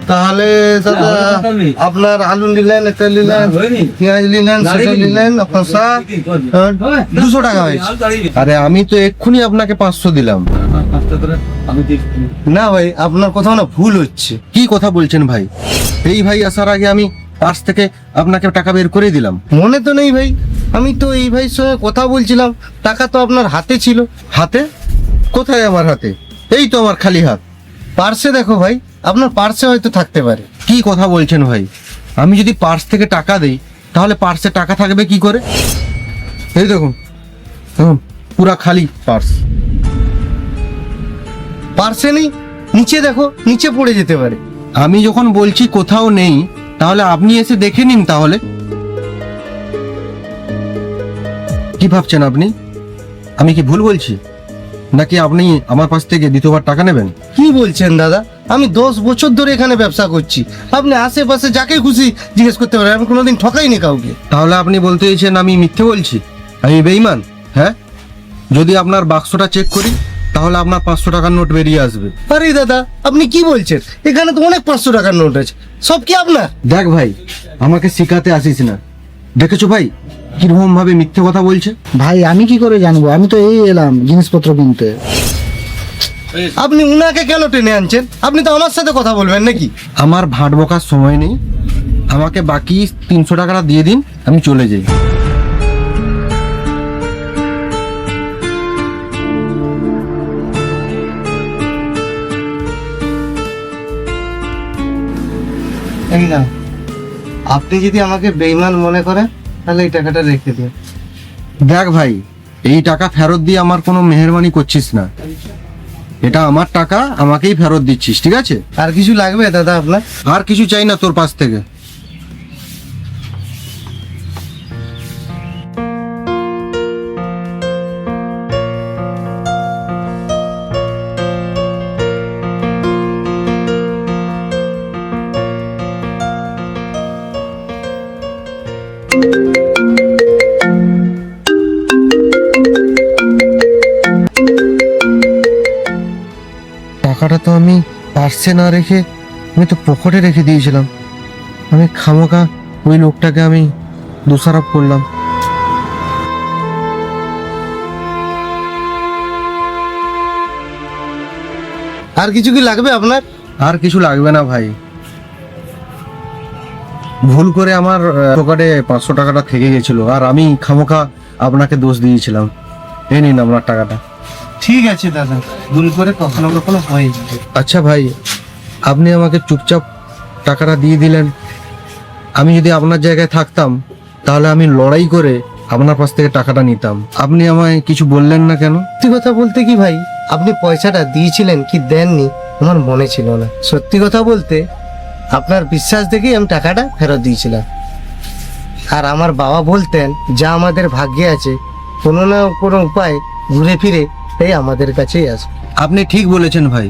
তাহলে দাদা আপনার আলু নিলেন, এটা নিলেন, পেঁয়াজ নিলেন, সেটা নিলেন, শসা 200 টাকা হয়েছে। আরে আমি তো এক্ষুনি আপনাকে 500 দিলাম। না ভাই, আপনার কোথাও না ভুল হচ্ছে। কি কথা বলছেন ভাই? এই ভাই আসার আগে আমি পার্স থেকে আপনাকে টাকা বের করে দিলাম। মনে তো নেই ভাই, আমি তো এই ভাইয়ের সঙ্গে কথা বলছিলাম, টাকা তো আপনার হাতে ছিল। হাতে? কোথায় আমার হাতে? এই তো আমার খালি হাত। পার্সে দেখো ভাই, আপনার পার্সে হয়তো থাকতে পারে। কি কথা বলছেন ভাই? আমি যদি পার্স থেকে টাকা দেই তাহলে পার্সে টাকা থাকবে কি করে? এই দেখুন, পুরা খালি পার্স। পার্সে নেই? নিচে দেখো, নিচে পড়ে যেতে পারে। আমি যখন বলছি কোথাও নেই, তাহলে আপনি এসে দেখে নিন। তাহলে কি ভাবছেন আপনি? আমি কি ভুল বলছি, নাকি আপনি আমার কাছ থেকে দ্বিতীয়বার টাকা নেবেন? কি বলছেন দাদা? আমি 10 বছর ধরে এখানে ব্যবসা করছি, আপনি আশেপাশে যাকে খুশি জিজ্ঞেস করতে পারেন, আমি কোনোদিন ঠকাইনি কাউকে। তাহলে আপনি বলতে চাইছেন আমি মিথ্যে বলছি, আমি বেঈমান? হ্যাঁ, যদি আপনার বাক্সটা চেক করি তাহলে আপনার 500 টাকার নোট বেরিয়ে আসবে। আরে দাদা, আপনি কি বলছেন? এখানে তো অনেক 500 টাকার নোট আছে, সব কি আপনার? দেখ ভাই, আমাকে শিখাতে আসিস না। দেখেছো ভাই কিরকম ভাবে মিথ্যে কথা বলছে? ভাই আমি কি করে জানবো? আমি তো এই এলাম জিনিসপত্র কিনতে। আপনি উনাকে কেন টেনে আনছেন? আপনি তো আমার সাথে কথা বলবেন নাকি? আমার ভাট বকার সময় নেই, আমাকে বাকি 300 টাকাটা দিয়ে দিন, আমি চলে যাই। এই না, আপনি যদি আমাকে বেঈমান মনে করেন তাহলে এই টাকাটা রেখে দিন। দেখ ভাই, এই টাকা ফেরত দিয়ে আমার কোনো মেহেরবানি করছিস না। এটা আমার টাকা, আমাকেই ফেরত দিচ্ছিস, ঠিক আছে? আর কিছু লাগবে দাদা আপনার? আর কিছু চাই না তোর পাশ থেকে। টাকাটা তো আমি পার্সে না রেখে আমি তো পকেটে রেখে দিয়েছিলাম। আমি খামোকা ওই লোকটাকে আমি দোষারোপ করলাম। আর কিছু কি লাগবে আপনার? আর কিছু লাগবে না ভাই, ভুল করে আমার পকেটে 500 টাকাটা থেকে গেছিল, আর আমি খামোকা আপনাকে দোষ দিয়েছিলাম। এই নিন আপনার টাকাটা। ঠিক আছে দাদা, ভুল করে কখনো কখনো হয়ে যাবে। আচ্ছা ভাই, আপনি আমাকে চুপচাপ টাকাটা দিয়ে দিলেন। আমি যদি আপনার জায়গায় থাকতাম তাহলে আমি লড়াই করে আপনার কাছ থেকে টাকাটা নিতাম। আপনি আমায় কিছু বললেন না কেন? সত্যি কথা বলতে কি ভাই, আপনি পয়সাটা দিয়েছিলেন কি দেননি আমার মনে ছিল না। সত্যি কথা বলতে আপনার বিশ্বাস দেখেই আমি টাকাটা ফেরত দিয়েছিলাম। আর আমার বাবা বলতেন, যা আমাদের ভাগ্যে আছে কোনো না কোনো উপায় ঘুরে ফিরে এই আমাদের কাছেই আসবে। আপনি ঠিক বলেছেন ভাই,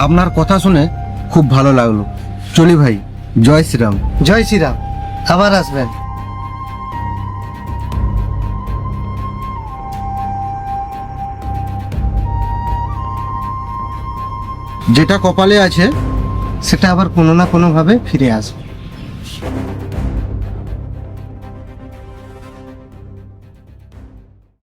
আপনার কথা শুনে খুব ভালো লাগলো। চলি ভাই, জয় শ্রীরাম। জয় শ্রীরাম, আবার আসবেন। যেটা কপালে আছে সেটা আবার কোনো না কোনো ভাবে ফিরে আসবে।